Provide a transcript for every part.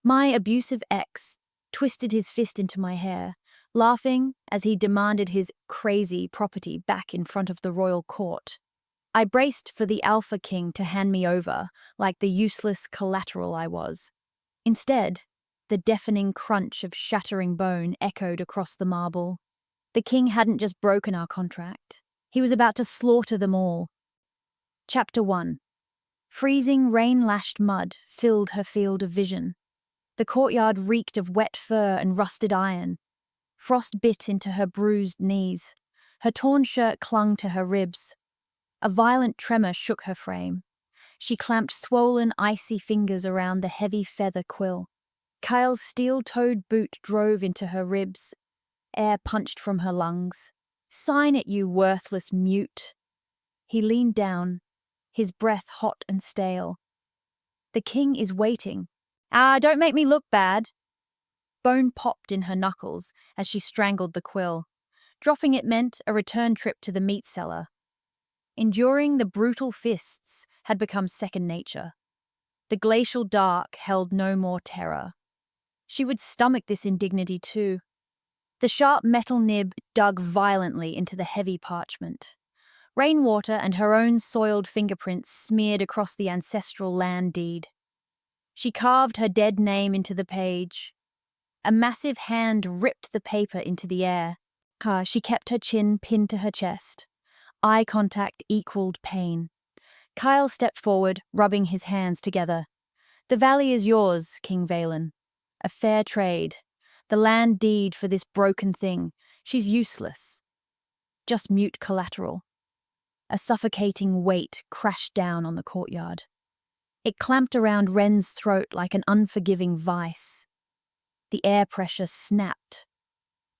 My abusive ex twisted his fist into my hair, laughing as he demanded his crazy property back in front of the royal court. I braced for the Alpha King to hand me over, like the useless collateral I was. Instead, the deafening crunch of shattering bone echoed across the marble. The king hadn't just broken our contract. He was about to slaughter them all. Chapter 1. Freezing rain-lashed mud filled her field of vision. The courtyard reeked of wet fur and rusted iron. Frost bit into her bruised knees. Her torn shirt clung to her ribs. A violent tremor shook her frame. She clamped swollen, icy fingers around the heavy feather quill. Kyle's steel-toed boot drove into her ribs. Air punched from her lungs. "Sign it, you worthless mute." He leaned down, his breath hot and stale. "The king is waiting." Don't make me look bad." Bone popped in her knuckles as she strangled the quill. Dropping it meant a return trip to the meat cellar. Enduring the brutal fists had become second nature. The glacial dark held no more terror. She would stomach this indignity too. The sharp metal nib dug violently into the heavy parchment. Rainwater and her own soiled fingerprints smeared across the ancestral land deed. She carved her dead name into the page. A massive hand ripped the paper into the air. She kept her chin pinned to her chest. Eye contact equaled pain. Kyle stepped forward, rubbing his hands together. "The valley is yours, King Valen. A fair trade. The land deed for this broken thing. She's useless. Just mute collateral." A suffocating weight crashed down on the courtyard. It clamped around Wren's throat like an unforgiving vice. The air pressure snapped.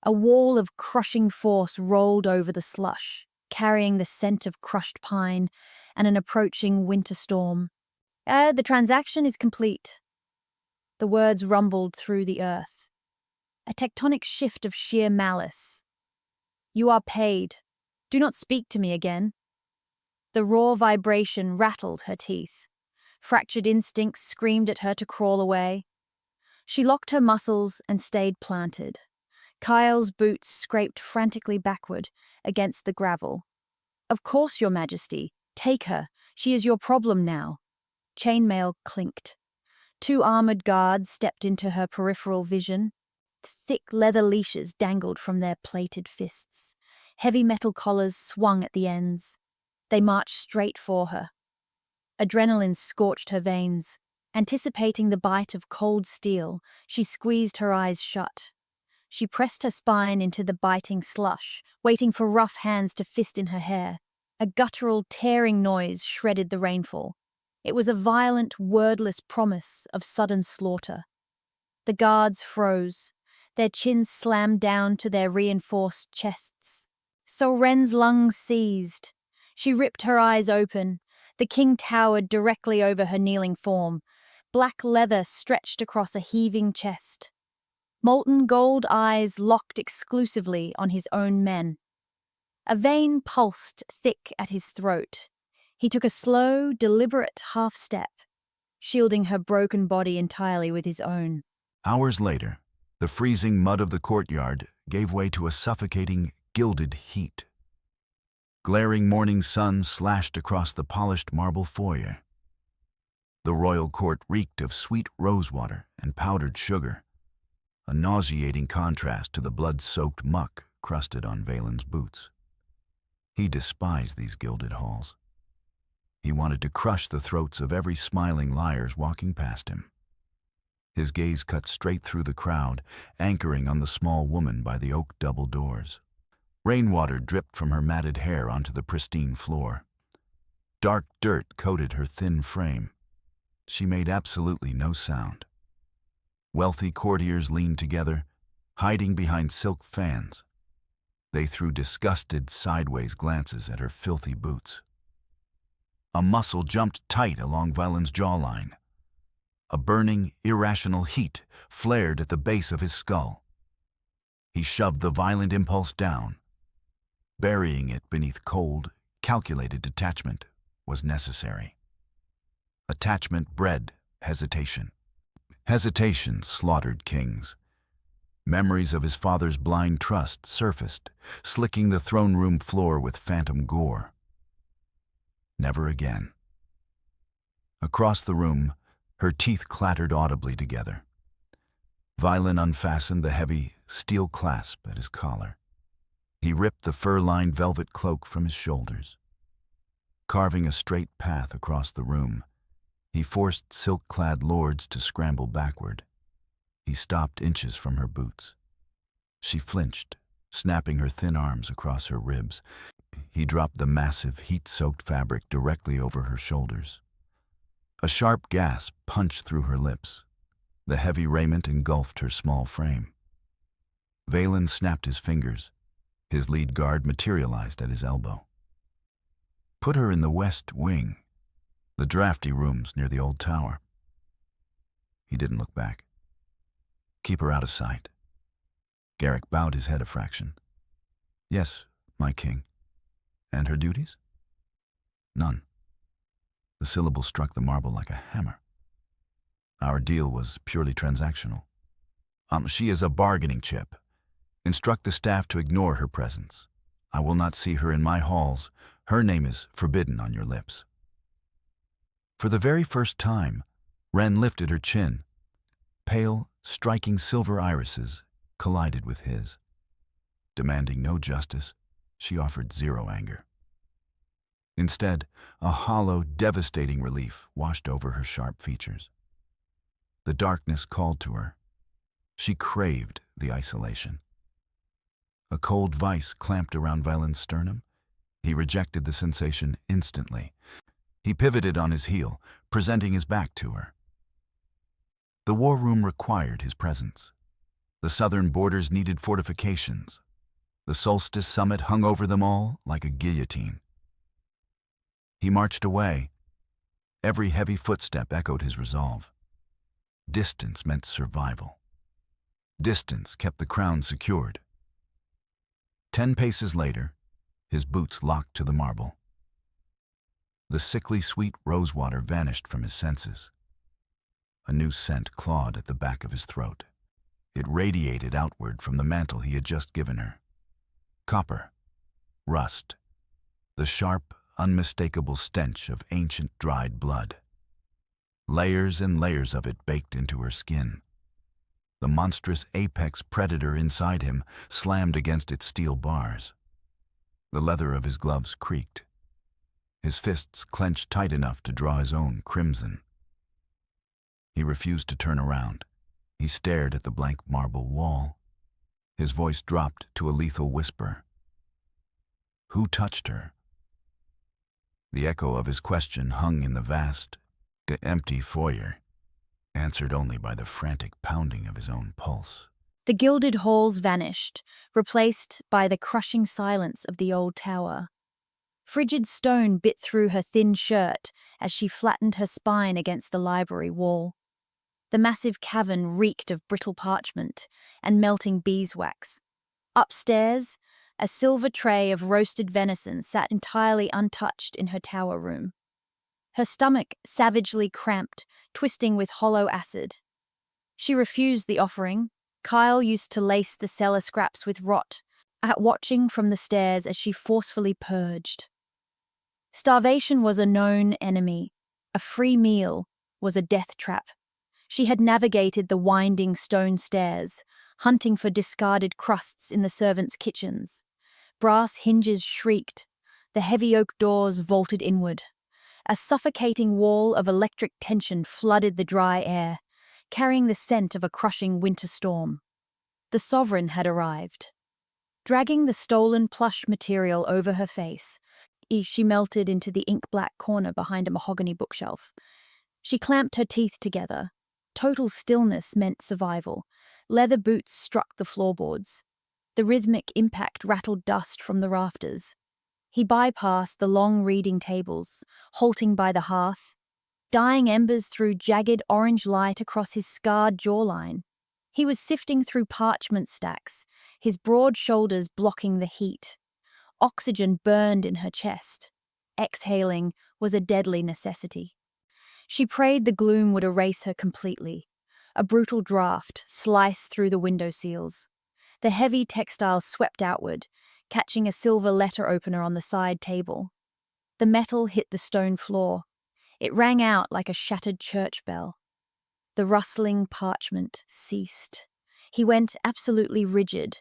A wall of crushing force rolled over the slush, carrying the scent of crushed pine and an approaching winter storm. The transaction is complete." The words rumbled through the earth. A tectonic shift of sheer malice. "You are paid. Do not speak to me again." The raw vibration rattled her teeth. Fractured instincts screamed at her to crawl away. She locked her muscles and stayed planted. Kyle's boots scraped frantically backward against the gravel. "Of course, Your Majesty. Take her. She is your problem now." Chainmail clinked. 2 armored guards stepped into her peripheral vision. Thick leather leashes dangled from their plated fists. Heavy metal collars swung at the ends. They marched straight for her. Adrenaline scorched her veins. Anticipating the bite of cold steel, she squeezed her eyes shut. She pressed her spine into the biting slush, waiting for rough hands to fist in her hair. A guttural, tearing noise shredded the rainfall. It was a violent, wordless promise of sudden slaughter. The guards froze. Their chins slammed down to their reinforced chests. So Wren's lungs seized. She ripped her eyes open. The king towered directly over her kneeling form. Black leather stretched across a heaving chest. Molten gold eyes locked exclusively on his own men. A vein pulsed thick at his throat. He took a slow, deliberate half-step, shielding her broken body entirely with his own. Hours later, the freezing mud of the courtyard gave way to a suffocating, gilded heat. Glaring morning sun slashed across the polished marble foyer. The royal court reeked of sweet rosewater and powdered sugar, a nauseating contrast to the blood-soaked muck crusted on Valen's boots. He despised these gilded halls. He wanted to crush the throats of every smiling liars walking past him. His gaze cut straight through the crowd, anchoring on the small woman by the oak double doors. Rainwater dripped from her matted hair onto the pristine floor. Dark dirt coated her thin frame. She made absolutely no sound. Wealthy courtiers leaned together, hiding behind silk fans. They threw disgusted, sideways glances at her filthy boots. A muscle jumped tight along Valen's jawline. A burning, irrational heat flared at the base of his skull. He shoved the violent impulse down. Burying it beneath cold, calculated detachment was necessary. Attachment bred hesitation. Hesitation slaughtered kings. Memories of his father's blind trust surfaced, slicking the throne room floor with phantom gore. Never again. Across the room, her teeth clattered audibly together. Violin unfastened the heavy steel clasp at his collar. He ripped the fur-lined velvet cloak from his shoulders. Carving a straight path across the room, he forced silk-clad lords to scramble backward. He stopped inches from her boots. She flinched, snapping her thin arms across her ribs. He dropped the massive, heat-soaked fabric directly over her shoulders. A sharp gasp punched through her lips. The heavy raiment engulfed her small frame. Valen snapped his fingers. His lead guard materialized at his elbow. Put her in the west wing, the drafty rooms near the old tower. He didn't look back. Keep her out of sight. Garrick bowed his head a fraction. Yes, my king. And her duties? None. The syllable struck the marble like a hammer. Our deal was purely transactional. She is a bargaining chip. Instruct the staff to ignore her presence. I will not see her in my halls. Her name is forbidden on your lips. For the very first time, Wren lifted her chin. Pale, striking silver irises collided with his. Demanding no justice, she offered zero anger. Instead, a hollow, devastating relief washed over her sharp features. The darkness called to her. She craved the isolation. A cold vice clamped around Valen's sternum. He rejected the sensation instantly. He pivoted on his heel, presenting his back to her. The war room required his presence. The southern borders needed fortifications. The solstice summit hung over them all like a guillotine. He marched away. Every heavy footstep echoed his resolve. Distance meant survival. Distance kept the crown secured. 10 paces later, his boots locked to the marble. The sickly sweet rosewater vanished from his senses. A new scent clawed at the back of his throat. It radiated outward from the mantle he had just given her. Copper, rust, the sharp, unmistakable stench of ancient dried blood. Layers and layers of it baked into her skin. The monstrous apex predator inside him slammed against its steel bars. The leather of his gloves creaked. His fists clenched tight enough to draw his own crimson. He refused to turn around. He stared at the blank marble wall. His voice dropped to a lethal whisper. Who touched her? The echo of his question hung in the vast, empty foyer, answered only by the frantic pounding of his own pulse. The gilded halls vanished, replaced by the crushing silence of the old tower. Frigid stone bit through her thin shirt as she flattened her spine against the library wall. The massive cavern reeked of brittle parchment and melting beeswax. Upstairs, a silver tray of roasted venison sat entirely untouched in her tower room. Her stomach savagely cramped, twisting with hollow acid. She refused the offering. Kyle used to lace the cellar scraps with rot, watching from the stairs as she forcefully purged. Starvation was a known enemy. A free meal was a death trap. She had navigated the winding stone stairs, hunting for discarded crusts in the servants' kitchens. Brass hinges shrieked. The heavy oak doors vaulted inward. A suffocating wall of electric tension flooded the dry air, carrying the scent of a crushing winter storm. The sovereign had arrived. Dragging the stolen plush material over her face, she melted into the ink-black corner behind a mahogany bookshelf. She clamped her teeth together. Total stillness meant survival. Leather boots struck the floorboards. The rhythmic impact rattled dust from the rafters. He bypassed the long reading tables, halting by the hearth. Dying embers threw jagged orange light across his scarred jawline. He was sifting through parchment stacks, his broad shoulders blocking the heat. Oxygen burned in her chest. Exhaling was a deadly necessity. She prayed the gloom would erase her completely. A brutal draft sliced through the window sills. The heavy textiles swept outward, catching a silver letter opener on the side table. The metal hit the stone floor. It rang out like a shattered church bell. The rustling parchment ceased. He went absolutely rigid,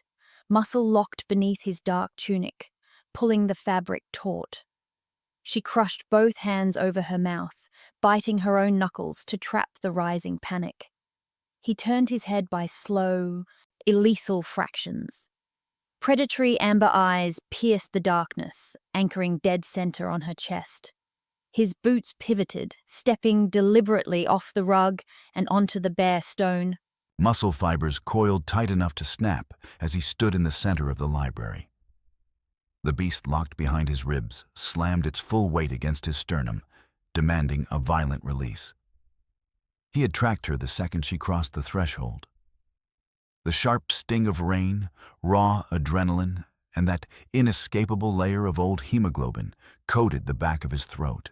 muscle locked beneath his dark tunic, pulling the fabric taut. She crushed both hands over her mouth, biting her own knuckles to trap the rising panic. He turned his head by slow, lethal fractions. Predatory amber eyes pierced the darkness, anchoring dead center on her chest. His boots pivoted, stepping deliberately off the rug and onto the bare stone. Muscle fibers coiled tight enough to snap as he stood in the center of the library. The beast locked behind his ribs, slammed its full weight against his sternum, demanding a violent release. He had tracked her the second she crossed the threshold. The sharp sting of rain, raw adrenaline, and that inescapable layer of old hemoglobin coated the back of his throat.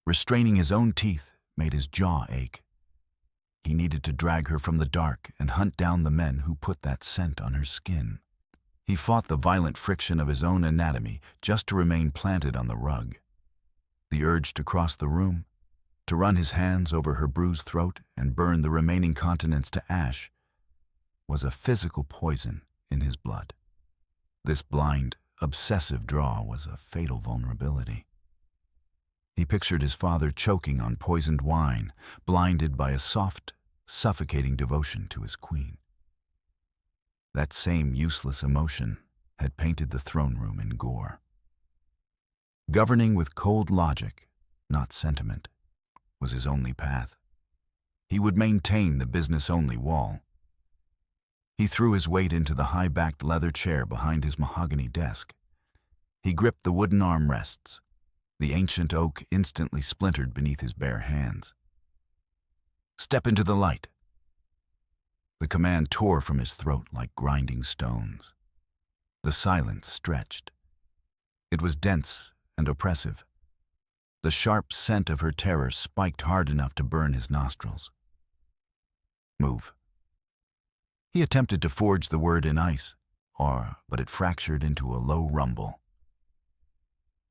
Restraining his own teeth made his jaw ache. He needed to drag her from the dark and hunt down the men who put that scent on her skin. He fought the violent friction of his own anatomy just to remain planted on the rug. The urge to cross the room, to run his hands over her bruised throat and burn the remaining continents to ash, was a physical poison in his blood. This blind, obsessive draw was a fatal vulnerability. He pictured his father choking on poisoned wine, blinded by a soft, suffocating devotion to his queen. That same useless emotion had painted the throne room in gore. Governing with cold logic, not sentiment, was his only path. He would maintain the business-only wall. He threw his weight into the high-backed leather chair behind his mahogany desk. He gripped the wooden armrests. The ancient oak instantly splintered beneath his bare hands. "Step into the light." The command tore from his throat like grinding stones. The silence stretched. It was dense and oppressive. The sharp scent of her terror spiked hard enough to burn his nostrils. "Move." He attempted to forge the word in ice, but it fractured into a low rumble.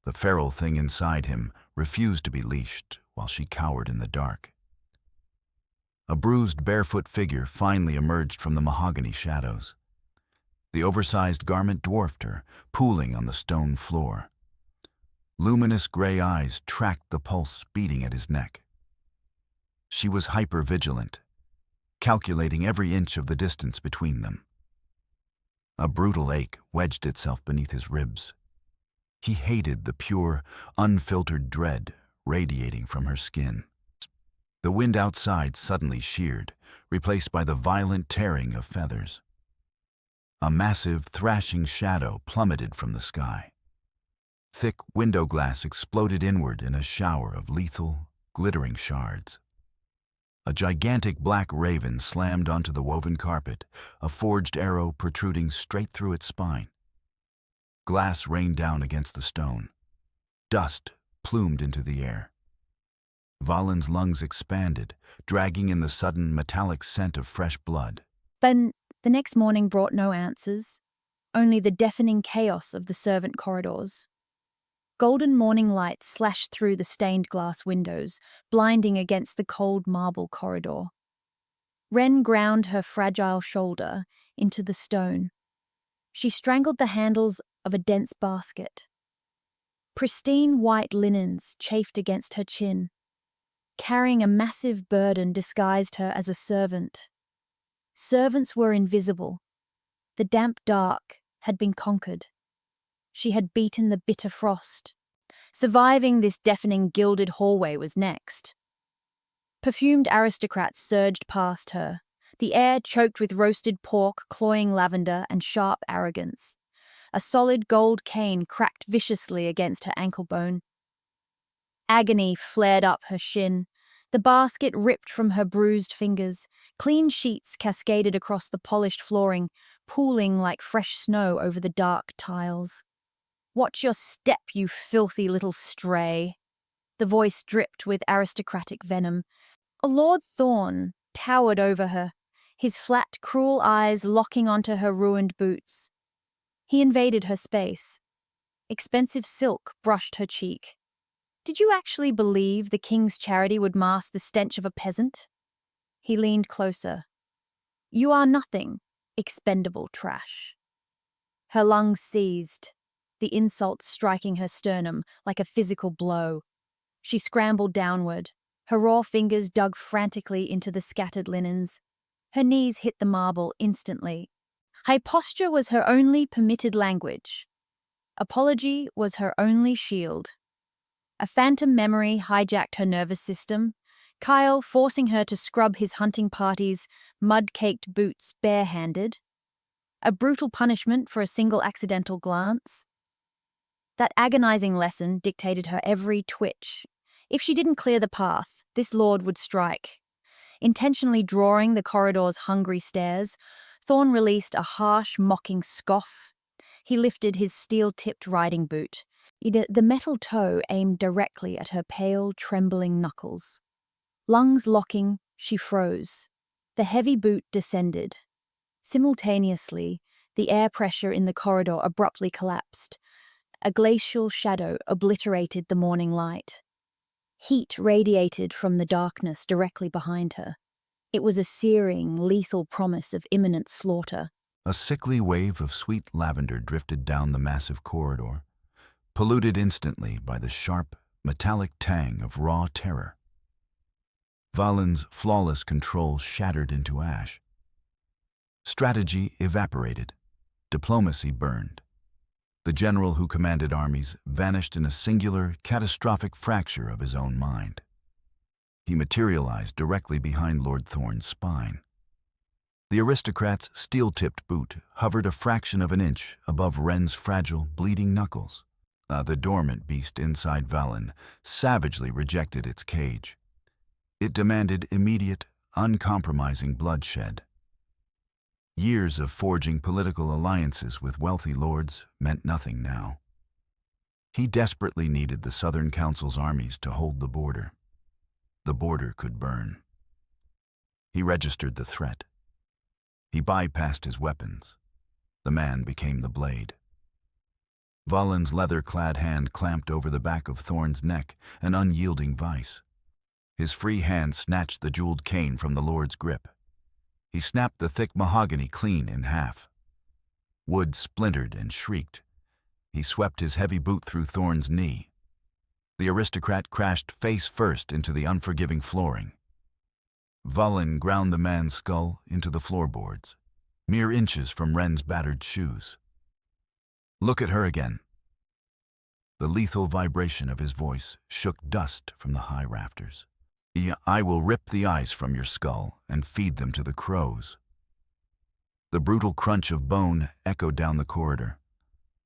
The feral thing inside him refused to be leashed while she cowered in the dark. A bruised, barefoot figure finally emerged from the mahogany shadows. The oversized garment dwarfed her, pooling on the stone floor. Luminous gray eyes tracked the pulse beating at his neck. She was hyper-vigilant, calculating every inch of the distance between them. A brutal ache wedged itself beneath his ribs. He hated the pure, unfiltered dread radiating from her skin. The wind outside suddenly sheared, replaced by the violent tearing of feathers. A massive, thrashing shadow plummeted from the sky. Thick window glass exploded inward in a shower of lethal, glittering shards. A gigantic black raven slammed onto the woven carpet, a forged arrow protruding straight through its spine. Glass rained down against the stone. Dust plumed into the air. Valen's lungs expanded, dragging in the sudden metallic scent of fresh blood. But the next morning brought no answers, only the deafening chaos of the servant corridors. Golden morning light slashed through the stained glass windows, blinding against the cold marble corridor. Wren ground her fragile shoulder into the stone. She strangled the handles of a dense basket. Pristine white linens chafed against her chin. Carrying a massive burden disguised her as a servant. Servants were invisible. The damp dark had been conquered. She had beaten the bitter frost. Surviving this deafening gilded hallway was next. Perfumed aristocrats surged past her, the air choked with roasted pork, cloying lavender, and sharp arrogance. A solid gold cane cracked viciously against her ankle bone. Agony flared up her shin. The basket ripped from her bruised fingers. Clean sheets cascaded across the polished flooring, pooling like fresh snow over the dark tiles. "Watch your step, you filthy little stray." The voice dripped with aristocratic venom. Lord Thorne, towered over her, his flat, cruel eyes locking onto her ruined boots. He invaded her space. Expensive silk brushed her cheek. Did you actually believe the king's charity would mask the stench of a peasant? He leaned closer. You are nothing, expendable trash. Her lungs seized, the insult striking her sternum like a physical blow. She scrambled downward. Her raw fingers dug frantically into the scattered linens. Her knees hit the marble instantly. High posture was her only permitted language. Apology was her only shield. A phantom memory hijacked her nervous system, Kyle forcing her to scrub his hunting party's mud-caked boots barehanded. A brutal punishment for a single accidental glance. That agonizing lesson dictated her every twitch. If she didn't clear the path, this lord would strike. Intentionally drawing the corridor's hungry stares, Thorn released a harsh, mocking scoff. He lifted his steel-tipped riding boot, the metal toe aimed directly at her pale, trembling knuckles. Lungs locking, she froze. The heavy boot descended. Simultaneously, the air pressure in the corridor abruptly collapsed. A glacial shadow obliterated the morning light. Heat radiated from the darkness directly behind her. It was a searing, lethal promise of imminent slaughter. A sickly wave of sweet lavender drifted down the massive corridor, polluted instantly by the sharp, metallic tang of raw terror. Valen's flawless control shattered into ash. Strategy evaporated. Diplomacy burned. The general who commanded armies vanished in a singular, catastrophic fracture of his own mind. He materialized directly behind Lord Thorn's spine. The aristocrat's steel-tipped boot hovered a fraction of an inch above Wren's fragile, bleeding knuckles. The dormant beast inside Valen savagely rejected its cage. It demanded immediate, uncompromising bloodshed. Years of forging political alliances with wealthy lords meant nothing now. He desperately needed the Southern Council's armies to hold the border. The border could burn. He registered the threat. He bypassed his weapons. The man became the blade. Valen's leather-clad hand clamped over the back of Thorn's neck, an unyielding vice. His free hand snatched the jeweled cane from the lord's grip. He snapped the thick mahogany clean in half. Wood splintered and shrieked. He swept his heavy boot through Thorn's knee. The aristocrat crashed face first into the unforgiving flooring. Valen ground the man's skull into the floorboards, mere inches from Wren's battered shoes. Look at her again. The lethal vibration of his voice shook dust from the high rafters. I will rip the eyes from your skull and feed them to the crows. The brutal crunch of bone echoed down the corridor,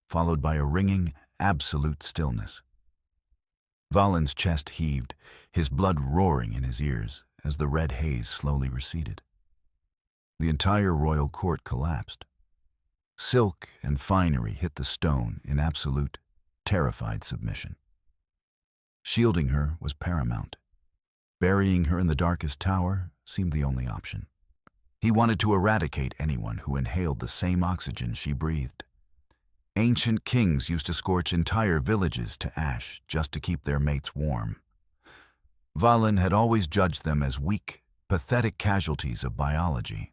followed by a ringing, absolute stillness. Valen's chest heaved, his blood roaring in his ears as the red haze slowly receded. The entire royal court collapsed. Silk and finery hit the stone in absolute, terrified submission. Shielding her was paramount. Burying her in the darkest tower seemed the only option. He wanted to eradicate anyone who inhaled the same oxygen she breathed. Ancient kings used to scorch entire villages to ash just to keep their mates warm. Valen had always judged them as weak, pathetic casualties of biology.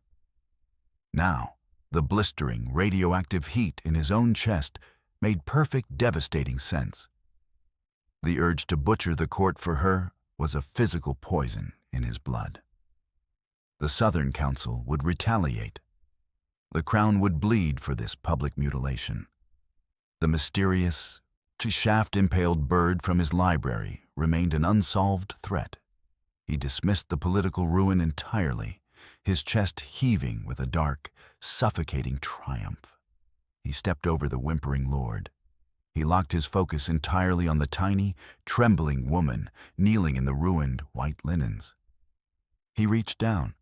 Now, the blistering, radioactive heat in his own chest made perfect, devastating sense. The urge to butcher the court for her was a physical poison in his blood. The Southern Council would retaliate. The crown would bleed for this public mutilation. The mysterious, shaft-impaled bird from his library remained an unsolved threat. He dismissed the political ruin entirely, his chest heaving with a dark, suffocating triumph. He stepped over the whimpering lord. He locked his focus entirely on the tiny, trembling woman kneeling in the ruined white linens. He reached down.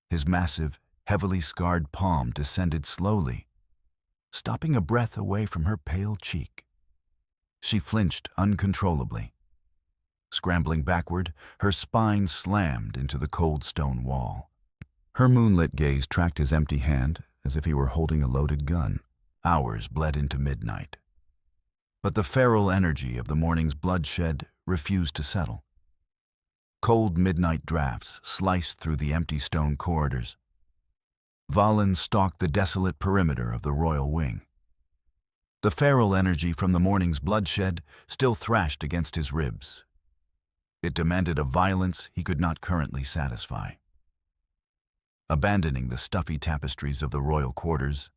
His massive, heavily scarred palm descended slowly, stopping a breath away from her pale cheek. She flinched uncontrollably. Scrambling backward, her spine slammed into the cold stone wall. Her moonlit gaze tracked his empty hand as if he were holding a loaded gun. Hours bled into midnight. But the feral energy of the morning's bloodshed refused to settle. Cold midnight drafts sliced through the empty stone corridors. Valen stalked the desolate perimeter of the royal wing. The feral energy from the morning's bloodshed still thrashed against his ribs. It demanded a violence he could not currently satisfy. Abandoning the stuffy tapestries of the royal quarters,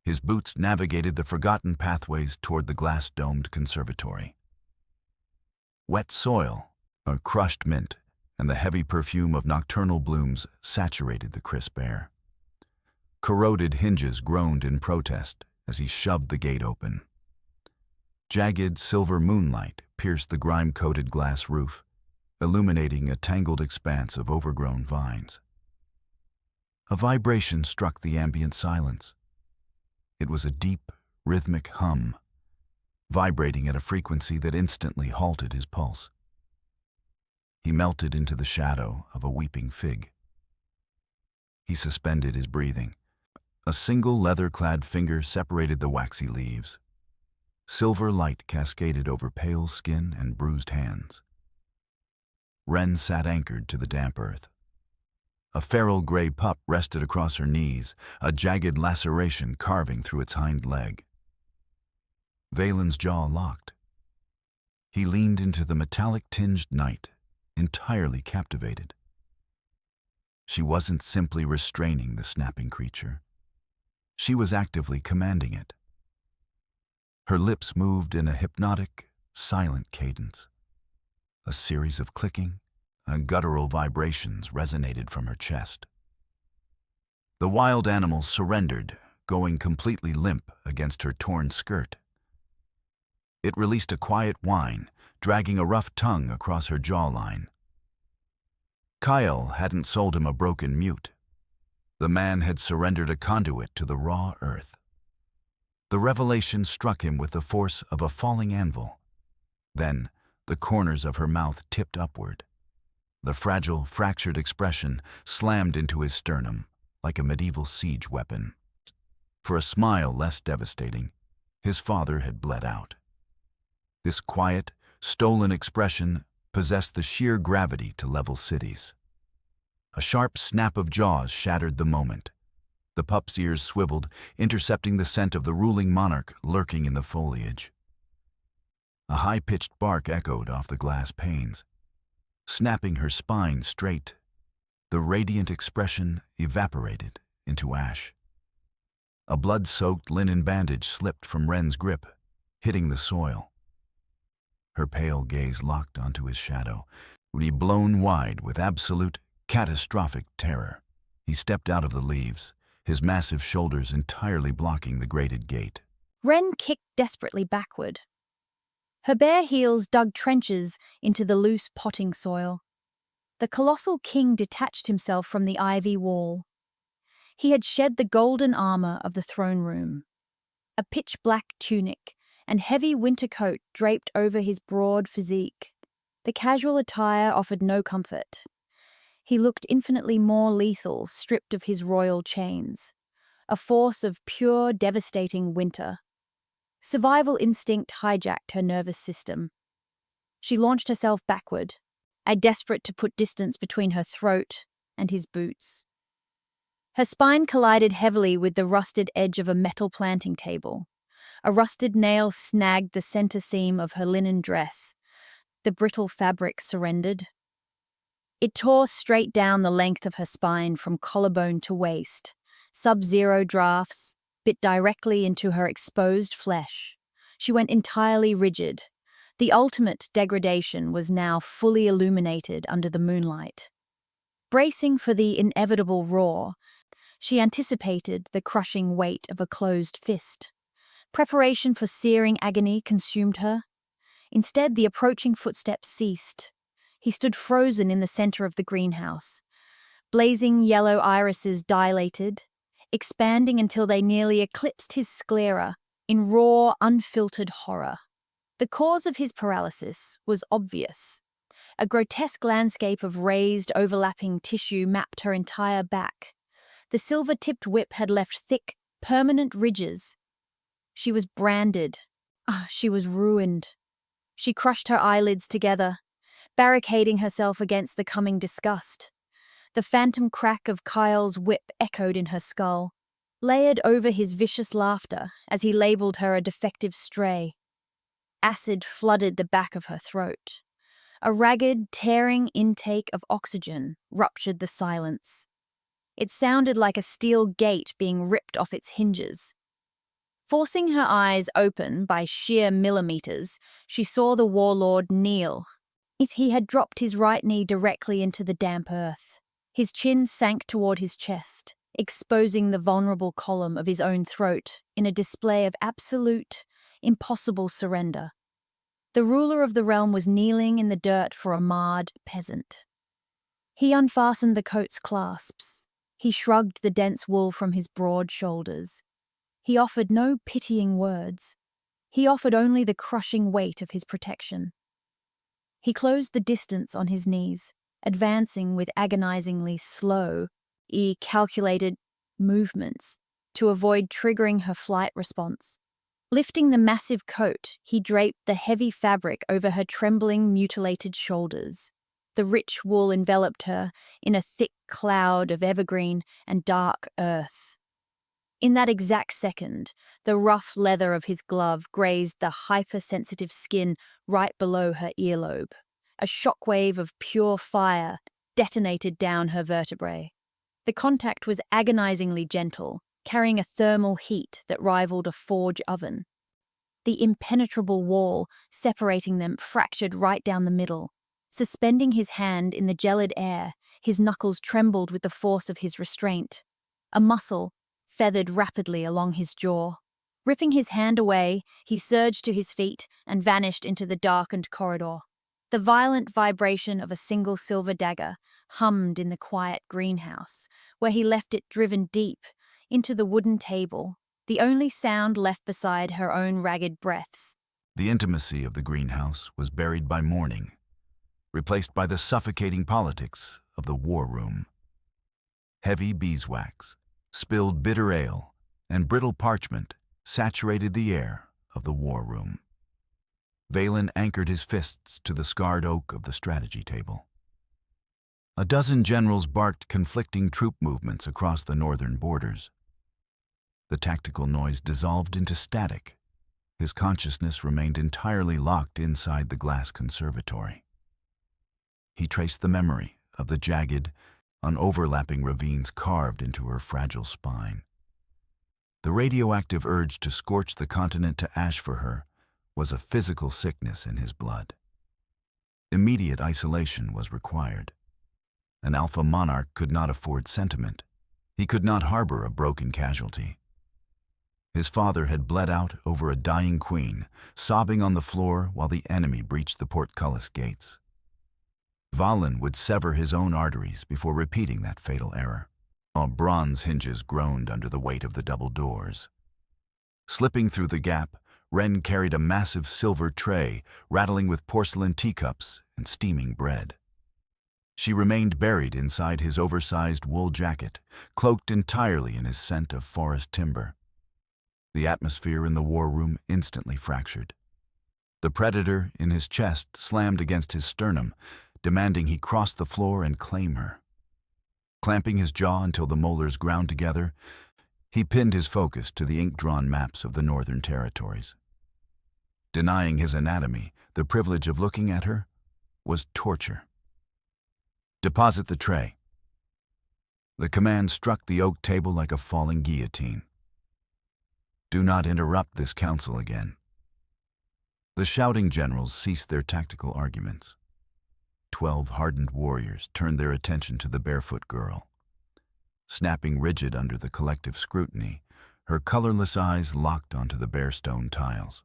his boots navigated the forgotten pathways toward the glass-domed conservatory. Wet soil, a crushed mint, and the heavy perfume of nocturnal blooms saturated the crisp air. Corroded hinges groaned in protest as he shoved the gate open. Jagged silver moonlight pierced the grime-coated glass roof, illuminating a tangled expanse of overgrown vines. A vibration struck the ambient silence. It was a deep, rhythmic hum, vibrating at a frequency that instantly halted his pulse. He melted into the shadow of a weeping fig. He suspended his breathing. A single leather-clad finger separated the waxy leaves. Silver light cascaded over pale skin and bruised hands. Wren sat anchored to the damp earth. A feral gray pup rested across her knees, a jagged laceration carving through its hind leg. Valen's jaw locked. He leaned into the metallic-tinged night, entirely captivated. She wasn't simply restraining the snapping creature. She was actively commanding it. Her lips moved in a hypnotic, silent cadence. A series of clicking and guttural vibrations resonated from her chest. The wild animal surrendered, going completely limp against her torn skirt. It released a quiet whine, dragging a rough tongue across her jawline. Kyle hadn't sold him a broken mute. The man had surrendered a conduit to the raw earth. The revelation struck him with the force of a falling anvil. Then, the corners of her mouth tipped upward. The fragile, fractured expression slammed into his sternum, like a medieval siege weapon. For a smile less devastating, his father had bled out. This quiet, stolen expression possessed the sheer gravity to level cities. A sharp snap of jaws shattered the moment. The pup's ears swiveled, intercepting the scent of the ruling monarch lurking in the foliage. A high-pitched bark echoed off the glass panes, snapping her spine straight. The radiant expression evaporated into ash. A blood-soaked linen bandage slipped from Wren's grip, hitting the soil. Her pale gaze locked onto his shadow, blown wide with absolute, catastrophic terror. He stepped out of the leaves, his massive shoulders entirely blocking the grated gate. Wren kicked desperately backward. Her bare heels dug trenches into the loose potting soil. The colossal king detached himself from the ivy wall. He had shed the golden armor of the throne room. A pitch-black tunic and heavy winter coat draped over his broad physique. The casual attire offered no comfort. He looked infinitely more lethal, stripped of his royal chains. A force of pure, devastating winter. Survival instinct hijacked her nervous system. She launched herself backward, desperate to put distance between her throat and his boots. Her spine collided heavily with the rusted edge of a metal planting table. A rusted nail snagged the center seam of her linen dress. The brittle fabric surrendered. It tore straight down the length of her spine from collarbone to waist. Sub-zero drafts bit directly into her exposed flesh. She went entirely rigid. The ultimate degradation was now fully illuminated under the moonlight. Bracing for the inevitable roar, she anticipated the crushing weight of a closed fist. Preparation for searing agony consumed her. Instead, the approaching footsteps ceased. He stood frozen in the center of the greenhouse. Blazing yellow irises dilated, expanding until they nearly eclipsed his sclera in raw, unfiltered horror. The cause of his paralysis was obvious. A grotesque landscape of raised, overlapping tissue mapped her entire back. The silver-tipped whip had left thick, permanent ridges. She was branded. She was ruined. She crushed her eyelids together, barricading herself against the coming disgust. The phantom crack of Kyle's whip echoed in her skull, layered over his vicious laughter as he labeled her a defective stray. Acid flooded the back of her throat. A ragged, tearing intake of oxygen ruptured the silence. It sounded like a steel gate being ripped off its hinges. Forcing her eyes open by sheer millimeters, she saw the warlord kneel. He had dropped his right knee directly into the damp earth. His chin sank toward his chest, exposing the vulnerable column of his own throat in a display of absolute, impossible surrender. The ruler of the realm was kneeling in the dirt for a marred peasant. He unfastened the coat's clasps. He shrugged the dense wool from his broad shoulders. He offered no pitying words. He offered only the crushing weight of his protection. He closed the distance on his knees, advancing with agonizingly slow, calculated movements to avoid triggering her flight response. Lifting the massive coat, he draped the heavy fabric over her trembling, mutilated shoulders. The rich wool enveloped her in a thick cloud of evergreen and dark earth. In that exact second, the rough leather of his glove grazed the hypersensitive skin right below her earlobe. A shockwave of pure fire detonated down her vertebrae. The contact was agonizingly gentle, carrying a thermal heat that rivaled a forge oven. The impenetrable wall separating them fractured right down the middle. Suspending his hand in the gelid air, his knuckles trembled with the force of his restraint. A muscle feathered rapidly along his jaw. Ripping his hand away, he surged to his feet and vanished into the darkened corridor. The violent vibration of a single silver dagger hummed in the quiet greenhouse, where he left it driven deep into the wooden table, the only sound left beside her own ragged breaths. The intimacy of the greenhouse was buried by mourning, replaced by the suffocating politics of the war room. Heavy beeswax, spilled bitter ale, and brittle parchment saturated the air of the war room. Valen anchored his fists to the scarred oak of the strategy table. A dozen generals barked conflicting troop movements across the northern borders. The tactical noise dissolved into static. His consciousness remained entirely locked inside the glass conservatory. He traced the memory of the jagged, unoverlapping ravines carved into her fragile spine. The radioactive urge to scorch the continent to ash for her was a physical sickness in his blood. Immediate isolation was required. An alpha monarch could not afford sentiment. He could not harbor a broken casualty. His father had bled out over a dying queen, sobbing on the floor while the enemy breached the portcullis gates. Valen would sever his own arteries before repeating that fatal error. Bronze hinges groaned under the weight of the double doors. Slipping through the gap, Wren carried a massive silver tray, rattling with porcelain teacups and steaming bread. She remained buried inside his oversized wool jacket, cloaked entirely in his scent of forest timber. The atmosphere in the war room instantly fractured. The predator in his chest slammed against his sternum, demanding he cross the floor and claim her. Clamping his jaw until the molars ground together, he pinned his focus to the ink-drawn maps of the northern territories. Denying his anatomy the privilege of looking at her was torture. Deposit the tray. The command struck the oak table like a falling guillotine. Do not interrupt this council again. The shouting generals ceased their tactical arguments. 12 hardened warriors turned their attention to the barefoot girl. Snapping rigid under the collective scrutiny, her colorless eyes locked onto the bare stone tiles.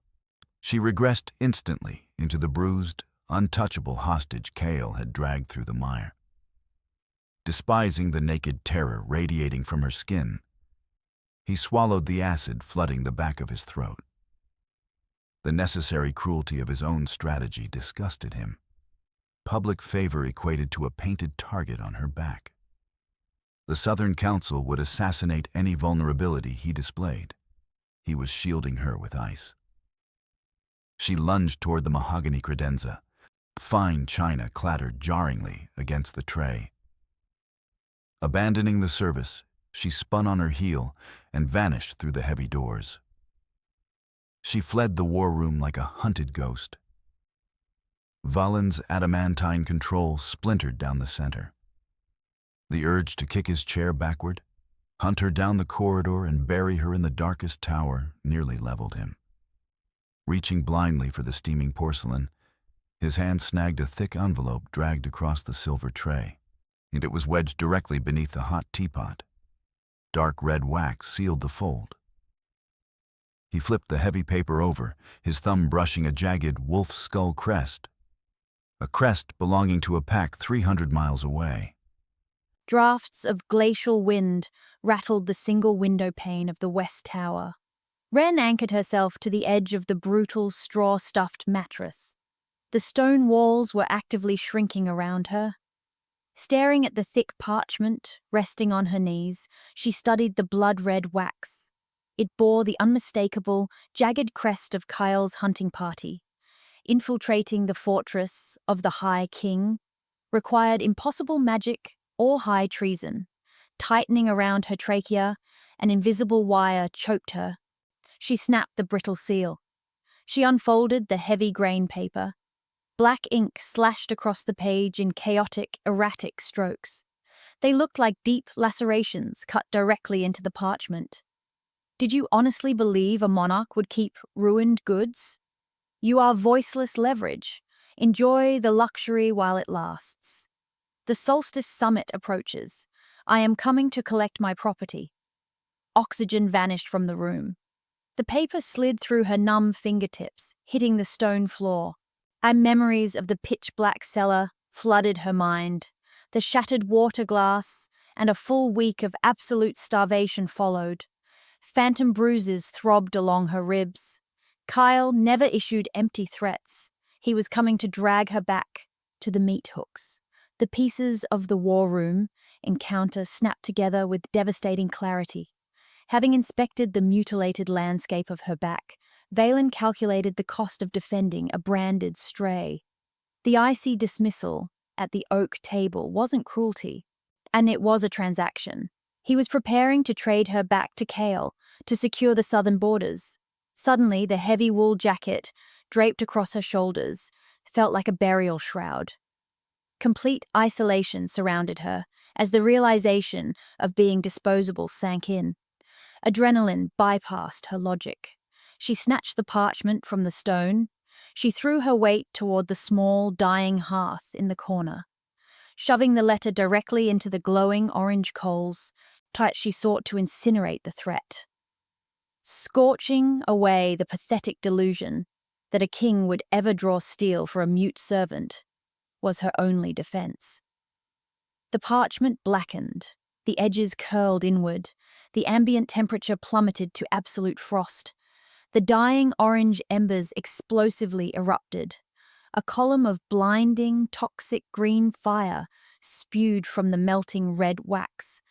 She regressed instantly into the bruised, untouchable hostage Kale had dragged through the mire. Despising the naked terror radiating from her skin, he swallowed the acid flooding the back of his throat. The necessary cruelty of his own strategy disgusted him. public favor equated to a painted target on her back. The Southern Council would assassinate any vulnerability he displayed. He was shielding her with ice. She lunged toward the mahogany credenza. Fine china clattered jarringly against the tray. Abandoning the service, she spun on her heel and vanished through the heavy doors. She fled the war room like a hunted ghost. Valen's adamantine control splintered down the center. The urge to kick his chair backward, hunt her down the corridor and bury her in the darkest tower nearly leveled him. Reaching blindly for the steaming porcelain, his hand snagged a thick envelope dragged across the silver tray, and it was wedged directly beneath the hot teapot. Dark red wax sealed the fold. He flipped the heavy paper over, his thumb brushing a jagged wolf skull crest, a crest belonging to a pack 300 miles away. Drafts of glacial wind rattled the single window pane of the west tower. Wren anchored herself to the edge of the brutal, straw-stuffed mattress. The stone walls were actively shrinking around her. Staring at the thick parchment resting on her knees, she studied the blood-red wax. It bore the unmistakable, jagged crest of Kyle's hunting party. Infiltrating the fortress of the High King required impossible magic or high treason. Tightening around her trachea, an invisible wire choked her. She snapped the brittle seal. She unfolded the heavy grain paper. Black ink slashed across the page in chaotic, erratic strokes. They looked like deep lacerations cut directly into the parchment. Did you honestly believe a monarch would keep ruined goods? You are voiceless leverage. Enjoy the luxury while it lasts. The solstice summit approaches. I am coming to collect my property. Oxygen vanished from the room. The paper slid through her numb fingertips, hitting the stone floor. Memories of the pitch-black cellar flooded her mind. The shattered water glass and a full week of absolute starvation followed. Phantom bruises throbbed along her ribs. Kyle never issued empty threats. He was coming to drag her back to the meat hooks. The pieces of the war room encounter snapped together with devastating clarity. Having inspected the mutilated landscape of her back, Valen calculated the cost of defending a branded stray. The icy dismissal at the oak table wasn't cruelty, and it was a transaction. He was preparing to trade her back to Kale to secure the southern borders. Suddenly, the heavy wool jacket, draped across her shoulders, felt like a burial shroud. Complete isolation surrounded her as the realization of being disposable sank in. Adrenaline bypassed her logic. She snatched the parchment from the stone. She threw her weight toward the small, dying hearth in the corner. Shoving the letter directly into the glowing orange coals, she sought to incinerate the threat. Scorching away the pathetic delusion that a king would ever draw steel for a mute servant was her only defense. The parchment blackened, the edges curled inward, the ambient temperature plummeted to absolute frost. The dying orange embers explosively erupted. A column of blinding, toxic green fire spewed from the melting red wax.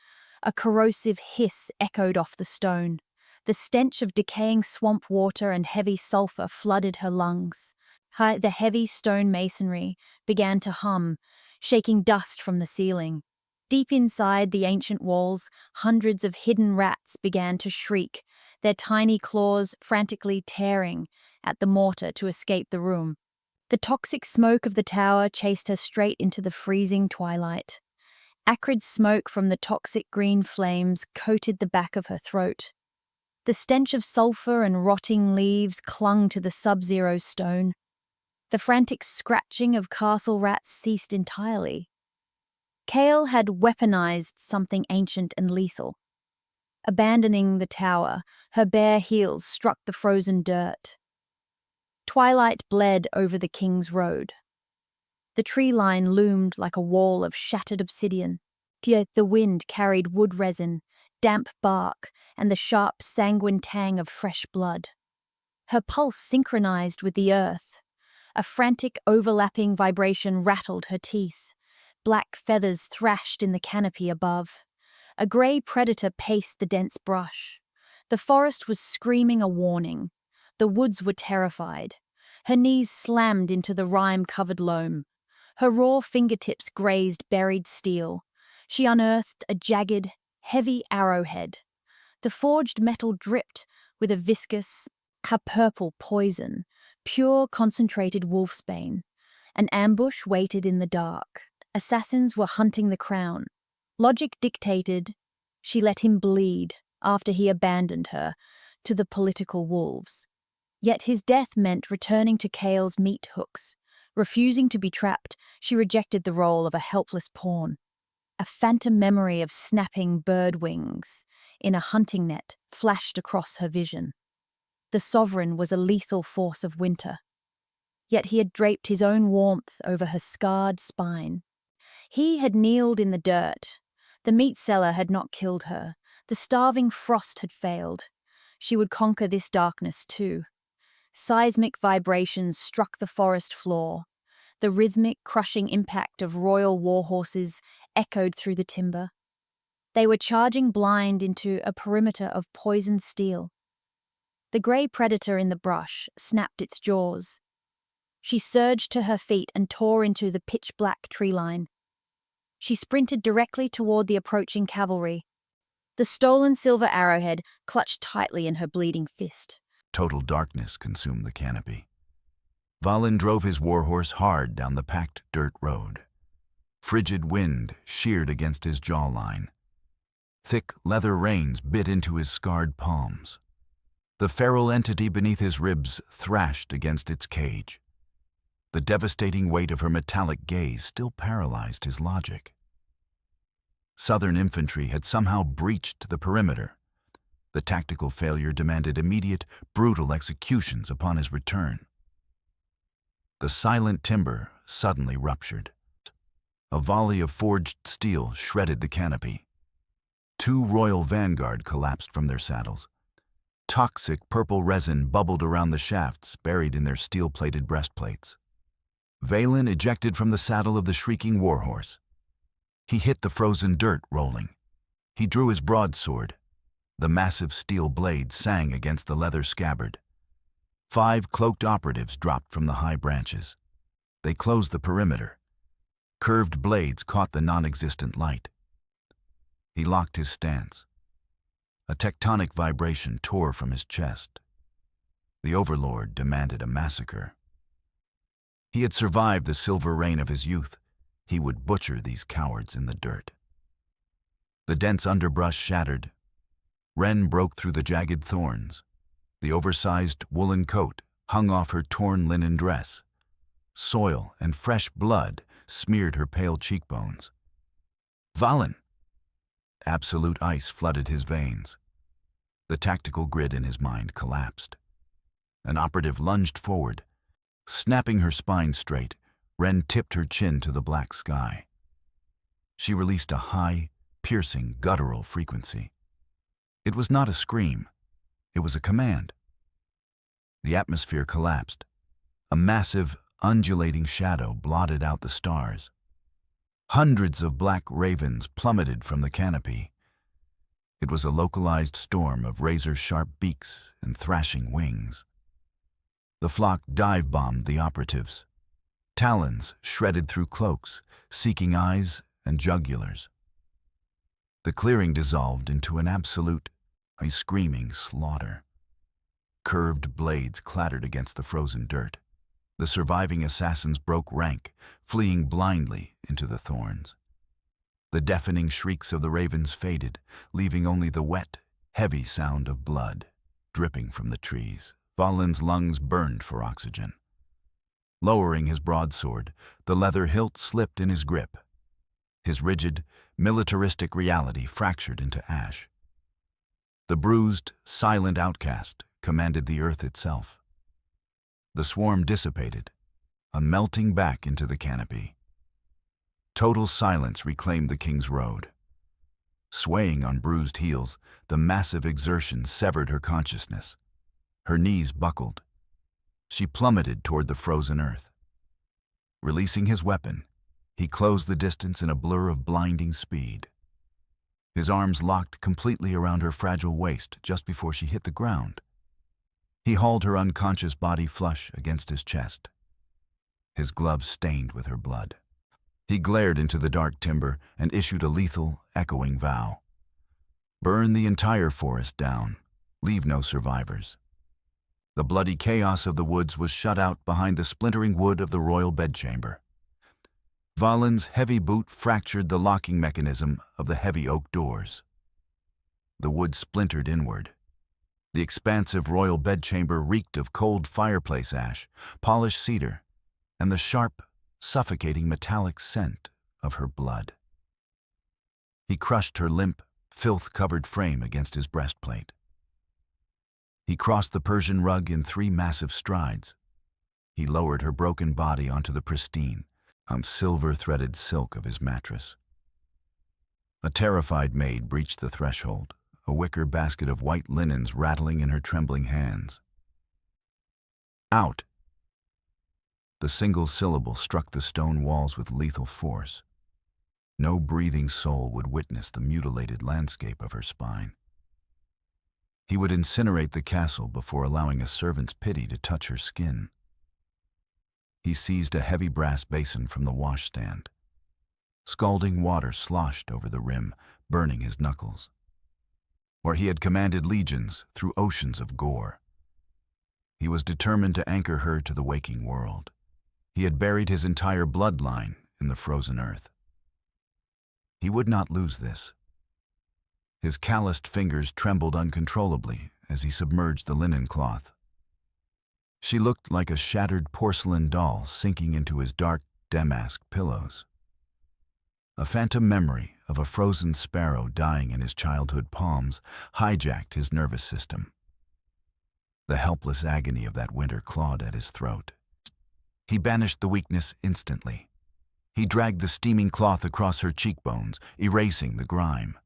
A corrosive hiss echoed off the stone. The stench of decaying swamp water and heavy sulfur flooded her lungs. The heavy stone masonry began to hum, shaking dust from the ceiling. Deep inside the ancient walls, hundreds of hidden rats began to shriek, their tiny claws frantically tearing at the mortar to escape the room. The toxic smoke of the tower chased her straight into the freezing twilight. Acrid smoke from the toxic green flames coated the back of her throat. The stench of sulfur and rotting leaves clung to the sub-zero stone. The frantic scratching of castle rats ceased entirely. Kale had weaponized something ancient and lethal. Abandoning the tower, her bare heels struck the frozen dirt. Twilight bled over the King's Road. The tree line loomed like a wall of shattered obsidian. Yet the wind carried wood resin, damp bark, and the sharp sanguine tang of fresh blood. Her pulse synchronized with the earth. A frantic, overlapping vibration rattled her teeth. Black feathers thrashed in the canopy above. A grey predator paced the dense brush. The forest was screaming a warning. The woods were terrified. Her knees slammed into the rime-covered loam. Her raw fingertips grazed buried steel. She unearthed a jagged, heavy arrowhead. The forged metal dripped with a viscous, purple poison, pure concentrated wolfsbane. An ambush waited in the dark. Assassins were hunting the crown. Logic dictated she let him bleed after he abandoned her to the political wolves. Yet his death meant returning to Kale's meat hooks. Refusing to be trapped, she rejected the role of a helpless pawn. A phantom memory of snapping bird wings in a hunting net flashed across her vision. The sovereign was a lethal force of winter. Yet he had draped his own warmth over her scarred spine. He had kneeled in the dirt. The meat seller had not killed her. The starving frost had failed. She would conquer this darkness too. Seismic vibrations struck the forest floor. The rhythmic, crushing impact of royal warhorses echoed through the timber. They were charging blind into a perimeter of poisoned steel. The grey predator in the brush snapped its jaws. She surged to her feet and tore into the pitch-black tree line. She sprinted directly toward the approaching cavalry. The stolen silver arrowhead clutched tightly in her bleeding fist. Total darkness consumed the canopy. Valen drove his warhorse hard down the packed dirt road. Frigid wind sheared against his jawline. Thick leather reins bit into his scarred palms. The feral entity beneath his ribs thrashed against its cage. The devastating weight of her metallic gaze still paralyzed his logic. Southern infantry had somehow breached the perimeter. The tactical failure demanded immediate, brutal executions upon his return. The silent timber suddenly ruptured. A volley of forged steel shredded the canopy. 2 royal vanguard collapsed from their saddles. Toxic purple resin bubbled around the shafts, buried in their steel-plated breastplates. Valen ejected from the saddle of the shrieking warhorse. He hit the frozen dirt, rolling. He drew his broadsword. The massive steel blade sang against the leather scabbard. 5 cloaked operatives dropped from the high branches. They closed the perimeter. Curved blades caught the non-existent light. He locked his stance. A tectonic vibration tore from his chest. The Overlord demanded a massacre. He had survived the silver reign of his youth. He would butcher these cowards in the dirt. The dense underbrush shattered. Wren broke through the jagged thorns. The oversized woolen coat hung off her torn linen dress. Soil and fresh blood smeared her pale cheekbones. Valen! Absolute ice flooded his veins. The tactical grid in his mind collapsed. An operative lunged forward. Snapping her spine straight, Wren tipped her chin to the black sky. She released a high, piercing, guttural frequency. It was not a scream. It was a command. The atmosphere collapsed. A massive, undulating shadow blotted out the stars. Hundreds of black ravens plummeted from the canopy. It was a localized storm of razor-sharp beaks and thrashing wings. The flock dive-bombed the operatives. Talons shredded through cloaks, seeking eyes and jugulars. The clearing dissolved into an absolute, screaming slaughter. Curved blades clattered against the frozen dirt. The surviving assassins broke rank, fleeing blindly into the thorns. The deafening shrieks of the ravens faded, leaving only the wet, heavy sound of blood dripping from the trees. Valen's lungs burned for oxygen. Lowering his broadsword, the leather hilt slipped in his grip. His rigid, militaristic reality fractured into ash. The bruised, silent outcast commanded the earth itself. The swarm dissipated, a melting back into the canopy. Total silence reclaimed the king's road. Swaying on bruised heels, the massive exertion severed her consciousness. Her knees buckled. She plummeted toward the frozen earth. Releasing his weapon, he closed the distance in a blur of blinding speed. His arms locked completely around her fragile waist just before she hit the ground. He hauled her unconscious body flush against his chest, his gloves stained with her blood. He glared into the dark timber and issued a lethal, echoing vow. Burn the entire forest down. Leave no survivors. The bloody chaos of the woods was shut out behind the splintering wood of the royal bedchamber. Valen's heavy boot fractured the locking mechanism of the heavy oak doors. The wood splintered inward. The expansive royal bedchamber reeked of cold fireplace ash, polished cedar, and the sharp, suffocating metallic scent of her blood. He crushed her limp, filth-covered frame against his breastplate. He crossed the Persian rug in 3 massive strides. He lowered her broken body onto the pristine, silver-threaded silk of his mattress. A terrified maid breached the threshold, a wicker basket of white linens rattling in her trembling hands. Out! The single syllable struck the stone walls with lethal force. No breathing soul would witness the mutilated landscape of her spine. He would incinerate the castle before allowing a servant's pity to touch her skin. He seized a heavy brass basin from the washstand. Scalding water sloshed over the rim, burning his knuckles. Where he had commanded legions through oceans of gore. He was determined to anchor her to the waking world. He had buried his entire bloodline in the frozen earth. He would not lose this. His calloused fingers trembled uncontrollably as he submerged the linen cloth. She looked like a shattered porcelain doll sinking into his dark damask pillows. A phantom memory of a frozen sparrow dying in his childhood palms hijacked his nervous system. The helpless agony of that winter clawed at his throat. He banished the weakness instantly. He dragged the steaming cloth across her cheekbones, erasing the grime.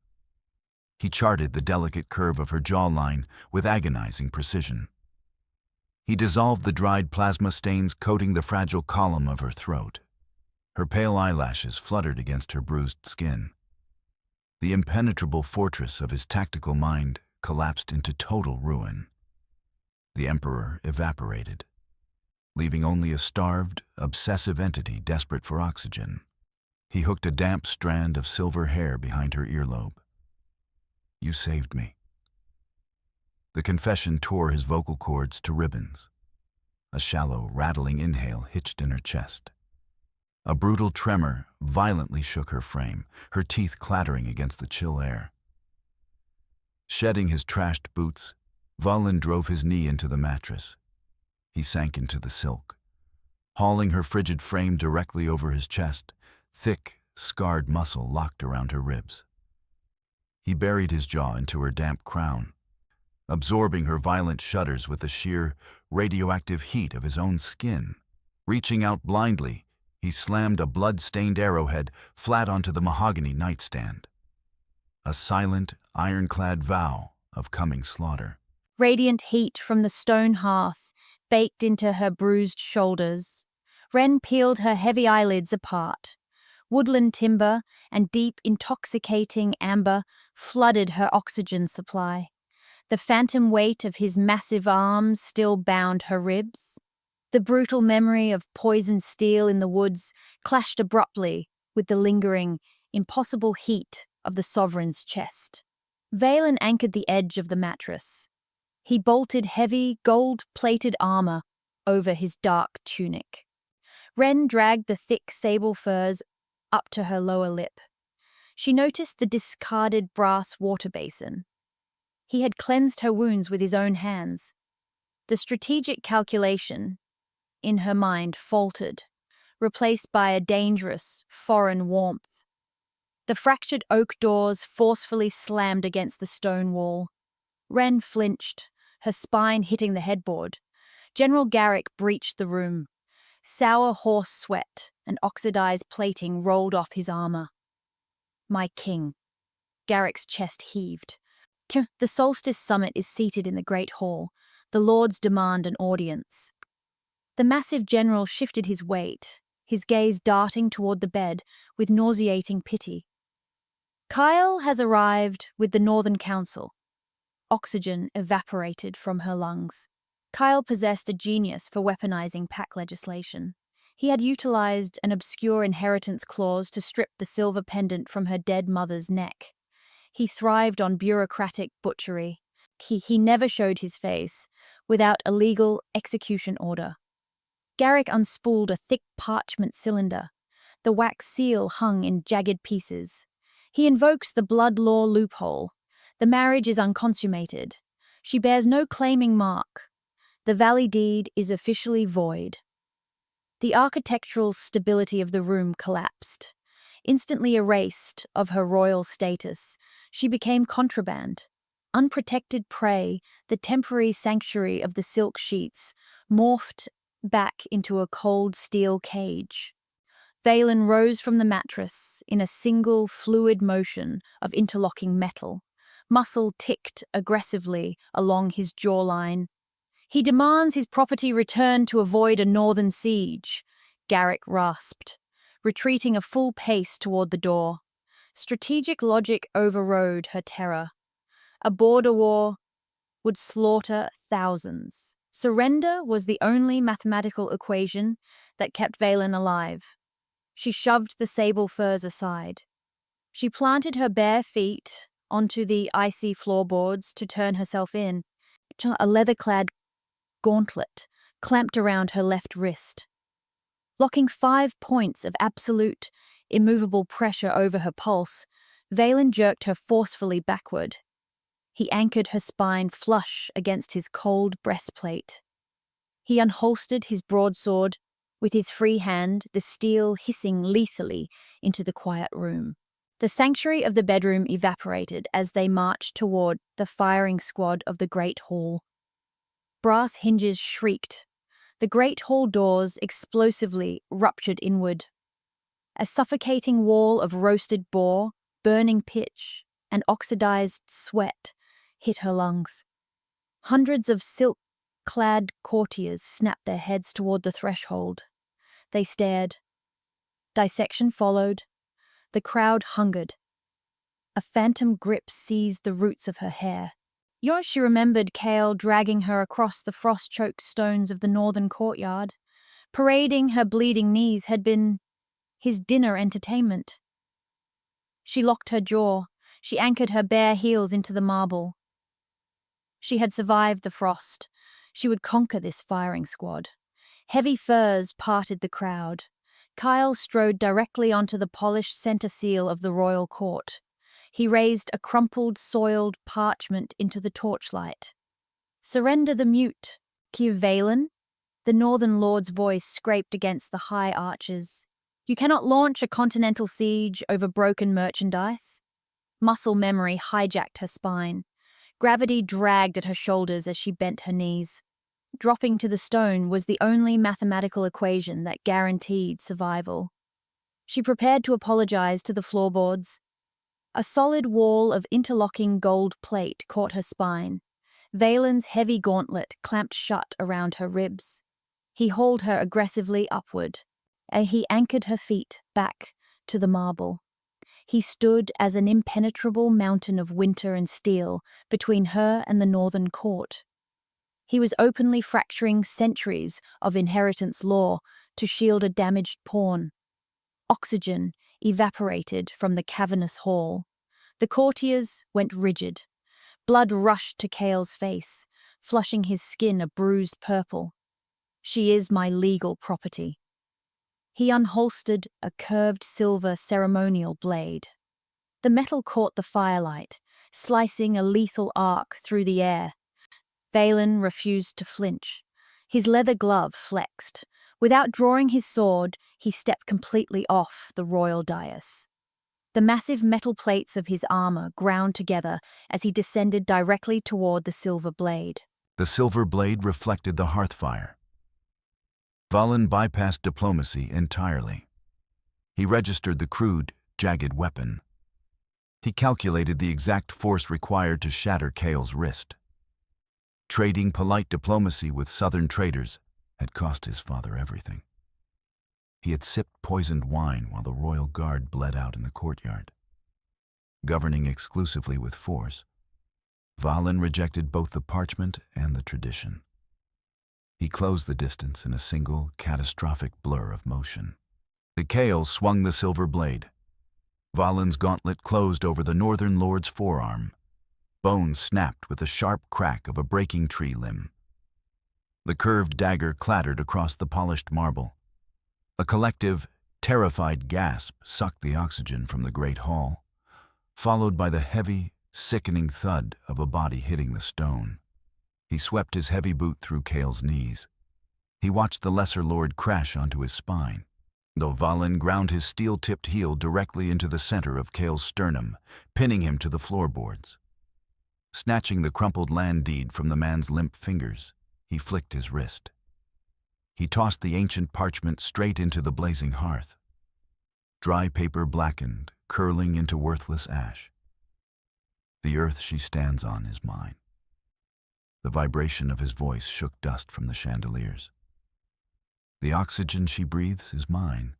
He charted the delicate curve of her jawline with agonizing precision. He dissolved the dried plasma stains coating the fragile column of her throat. Her pale eyelashes fluttered against her bruised skin. The impenetrable fortress of his tactical mind collapsed into total ruin. The Emperor evaporated, leaving only a starved, obsessive entity desperate for oxygen. He hooked a damp strand of silver hair behind her earlobe. You saved me. The confession tore his vocal cords to ribbons. A shallow, rattling inhale hitched in her chest. A brutal tremor violently shook her frame, her teeth clattering against the chill air. Shedding his trashed boots, Valen drove his knee into the mattress. He sank into the silk, hauling her frigid frame directly over his chest, thick, scarred muscle locked around her ribs. He buried his jaw into her damp crown, absorbing her violent shudders with the sheer, radioactive heat of his own skin. Reaching out blindly, he slammed a blood-stained arrowhead flat onto the mahogany nightstand. A silent, ironclad vow of coming slaughter. Radiant heat from the stone hearth baked into her bruised shoulders. Wren peeled her heavy eyelids apart. Woodland timber and deep, intoxicating amber flooded her oxygen supply. The phantom weight of his massive arms still bound her ribs. The brutal memory of poisoned steel in the woods clashed abruptly with the lingering, impossible heat of the sovereign's chest. Valen anchored the edge of the mattress. He bolted heavy, gold-plated armor over his dark tunic. Wren dragged the thick sable furs up to her lower lip. She noticed the discarded brass water basin. He had cleansed her wounds with his own hands. The strategic calculation, in her mind, faltered, replaced by a dangerous, foreign warmth. The fractured oak doors forcefully slammed against the stone wall. Wren flinched, her spine hitting the headboard. General Garrick breached the room. Sour horse sweat and oxidized plating rolled off his armor. My king. Garrick's chest heaved. The Solstice Summit is seated in the Great Hall. The lords demand an audience. The massive general shifted his weight, his gaze darting toward the bed with nauseating pity. Kyle has arrived with the Northern Council. Oxygen evaporated from her lungs. Kyle possessed a genius for weaponizing pack legislation. He had utilized an obscure inheritance clause to strip the silver pendant from her dead mother's neck. He thrived on bureaucratic butchery. He never showed his face without a legal execution order. Garrick unspooled a thick parchment cylinder. The wax seal hung in jagged pieces. He invokes the blood law loophole. The marriage is unconsummated. She bears no claiming mark. The valley deed is officially void. The architectural stability of the room collapsed. Instantly erased of her royal status, she became contraband. Unprotected prey, the temporary sanctuary of the silk sheets, morphed back into a cold steel cage. Valen rose from the mattress in a single fluid motion of interlocking metal. Muscle ticked aggressively along his jawline. He demands his property returned to avoid a northern siege, Garrick rasped, retreating a full pace toward the door. Strategic logic overrode her terror. A border war would slaughter thousands. Surrender was the only mathematical equation that kept Valen alive. She shoved the sable furs aside. She planted her bare feet onto the icy floorboards to turn herself in. A leather-clad gauntlet clamped around her left wrist. Locking 5 points of absolute, immovable pressure over her pulse, Valen jerked her forcefully backward. He anchored her spine flush against his cold breastplate. He unholstered his broadsword. With his free hand, the steel hissing lethally into the quiet room. The sanctuary of the bedroom evaporated as they marched toward the firing squad of the Great Hall. Brass hinges shrieked. The Great Hall doors explosively ruptured inward. A suffocating wall of roasted boar, burning pitch, and oxidized sweat hit her lungs. Hundreds of silk-clad courtiers snapped their heads toward the threshold. They stared. Dissection followed. The crowd hungered. A phantom grip seized the roots of her hair. She remembered Kale dragging her across the frost-choked stones of the northern courtyard. Parading her bleeding knees had been his dinner entertainment. She locked her jaw. She anchored her bare heels into the marble. She had survived the frost. She would conquer this firing squad. Heavy furs parted the crowd. Kyle strode directly onto the polished center seal of the royal court. He raised a crumpled, soiled parchment into the torchlight. "Surrender the mute, Valen." The northern lord's voice scraped against the high arches. "You cannot launch a continental siege over broken merchandise." Muscle memory hijacked her spine. Gravity dragged at her shoulders as she bent her knees. Dropping to the stone was the only mathematical equation that guaranteed survival. She prepared to apologize to the floorboards. A solid wall of interlocking gold plate caught her spine. Valen's heavy gauntlet clamped shut around her ribs. He hauled her aggressively upward. He anchored her feet back to the marble. He stood as an impenetrable mountain of winter and steel between her and the northern court. He was openly fracturing centuries of inheritance law to shield a damaged pawn. Oxygen evaporated from the cavernous hall. The courtiers went rigid. Blood rushed to Kale's face, flushing his skin a bruised purple. "She is my legal property." He unholstered a curved silver ceremonial blade. The metal caught the firelight, slicing a lethal arc through the air. Valen refused to flinch. His leather glove flexed. Without drawing his sword, he stepped completely off the royal dais. The massive metal plates of his armor ground together as he descended directly toward the silver blade. The silver blade reflected the hearthfire. Valen bypassed diplomacy entirely. He registered the crude, jagged weapon. He calculated the exact force required to shatter Kale's wrist. Trading polite diplomacy with southern traders, had cost his father everything. He had sipped poisoned wine while the royal guard bled out in the courtyard. Governing exclusively with force, Valen rejected both the parchment and the tradition. He closed the distance in a single, catastrophic blur of motion. The Kael swung the silver blade. Valen's gauntlet closed over the northern lord's forearm. Bone snapped with the sharp crack of a breaking tree limb. The curved dagger clattered across the polished marble. A collective, terrified gasp sucked the oxygen from the great hall, followed by the heavy, sickening thud of a body hitting the stone. He swept his heavy boot through Kael's knees. He watched the lesser lord crash onto his spine, though Valen ground his steel-tipped heel directly into the center of Kael's sternum, pinning him to the floorboards. Snatching the crumpled land deed from the man's limp fingers, he flicked his wrist. He tossed the ancient parchment straight into the blazing hearth. Dry paper blackened, curling into worthless ash. The earth she stands on is mine. The vibration of his voice shook dust from the chandeliers. The oxygen she breathes is mine.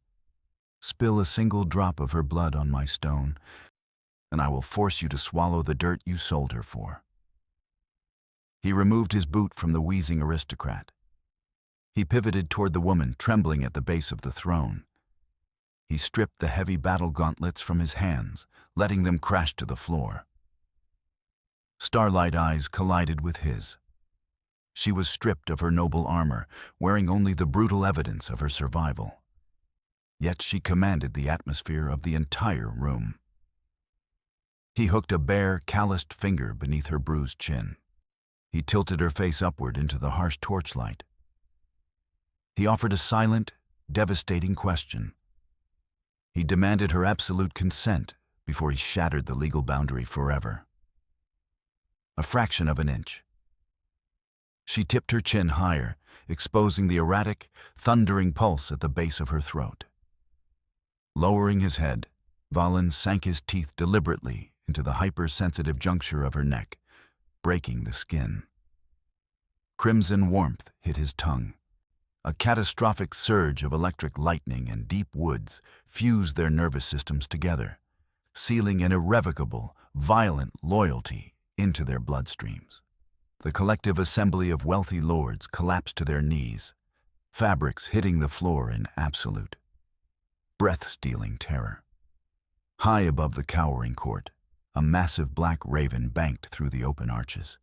Spill a single drop of her blood on my stone, and I will force you to swallow the dirt you sold her for. He removed his boot from the wheezing aristocrat. He pivoted toward the woman trembling at the base of the throne. He stripped the heavy battle gauntlets from his hands, letting them crash to the floor. Starlight eyes collided with his. She was stripped of her noble armor, wearing only the brutal evidence of her survival. Yet she commanded the atmosphere of the entire room. He hooked a bare, calloused finger beneath her bruised chin. He tilted her face upward into the harsh torchlight. He offered a silent, devastating question. He demanded her absolute consent before he shattered the legal boundary forever. A fraction of an inch. She tipped her chin higher, exposing the erratic, thundering pulse at the base of her throat. Lowering his head, Valen sank his teeth deliberately into the hypersensitive juncture of her neck, breaking the skin. Crimson warmth hit his tongue. A catastrophic surge of electric lightning and deep woods fused their nervous systems together, sealing an irrevocable, violent loyalty into their bloodstreams. The collective assembly of wealthy lords collapsed to their knees, fabrics hitting the floor in absolute, breath-stealing terror. High above the cowering court, a massive black raven banked through the open arches.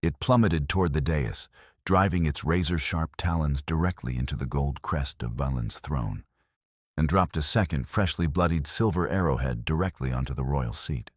It plummeted toward the dais, driving its razor-sharp talons directly into the gold crest of Valen's throne, and dropped a second freshly bloodied silver arrowhead directly onto the royal seat.